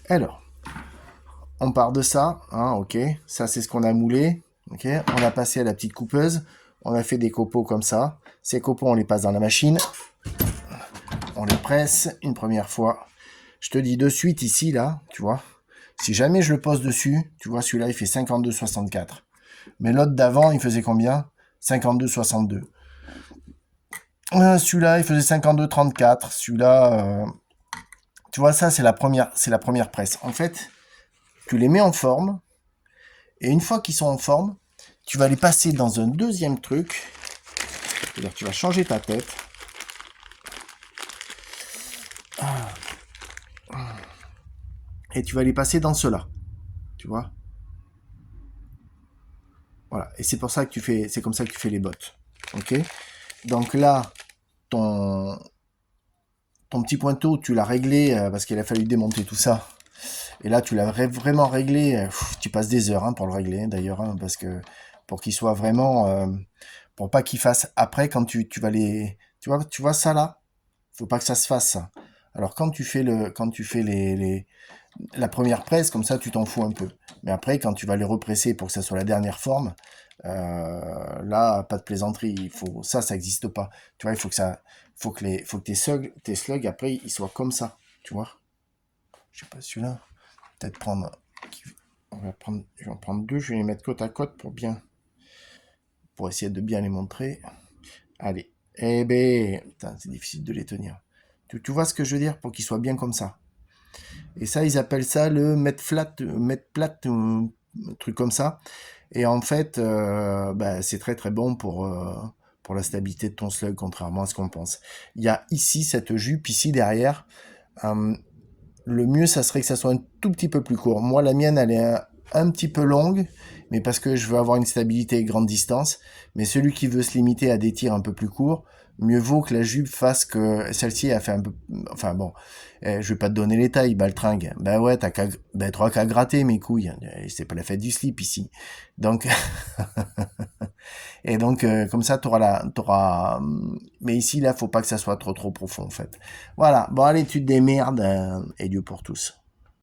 Alors, on part de ça, hein, ok. Ça, c'est ce qu'on a moulé, ok. On a passé à la petite coupeuse. On a fait des copeaux comme ça. Ces copeaux, on les passe dans la machine. On les presse une première fois. Je te dis de suite ici, là, tu vois. Si jamais je le pose dessus, tu vois, celui-là, il fait 52,64. Mais l'autre d'avant, il faisait combien? 52,62. Celui-là, il faisait 52,34. Celui-là, tu vois, ça, c'est la première presse. En fait, tu les mets en forme. Et une fois qu'ils sont en forme, tu vas les passer dans un deuxième truc. C'est-à-dire que tu vas changer ta tête. Et tu vas les passer dans cela. Tu vois? Voilà. Et c'est pour ça que c'est comme ça que tu fais les bottes. Ok? Donc là, ton, ton petit pointeau, tu l'as réglé parce qu'il a fallu démonter tout ça. Et là, tu l'as vraiment réglé. Tu passes des heures pour le régler, d'ailleurs, parce que pour qu'il soit vraiment, pour pas qu'il fasse après quand tu vas les, tu vois ça là, faut pas que ça se fasse ça. Alors quand tu fais la première presse, comme ça, tu t'en fous un peu. Mais après, quand tu vas les represser pour que ça soit la dernière forme, là, pas de plaisanterie. Ça n'existe pas. Tu vois, faut que tes slugs, après, ils soient comme ça. Tu vois. Je sais pas celui-là. Peut-être prendre. Je vais en prendre deux. Je vais les mettre côte à côte pour essayer de bien les montrer. Allez. Eh ben, putain, c'est difficile de les tenir. Tu vois ce que je veux dire pour qu'ils soient bien comme ça. Et ça, ils appellent ça le mettre plat, un truc comme ça. Et en fait, c'est très très bon pour la stabilité de ton slug, contrairement à ce qu'on pense. Il y a ici cette jupe, ici derrière. Euh, le mieux, ça serait que ça soit un tout petit peu plus court. Moi, la mienne, elle est un petit peu longue, mais parce que je veux avoir une stabilité grande distance. Mais celui qui veut se limiter à des tirs un peu plus courts, mieux vaut que la jupe fasse que celle-ci a fait un peu. Enfin bon, je vais pas te donner les tailles, baltringue. Ben ouais, t'as qu'à gratter mes couilles. C'est pas la fête du slip ici. Donc, et donc comme ça, Mais ici, là, faut pas que ça soit trop trop profond en fait. Voilà. Bon, allez, tu te démerdes et Dieu pour tous.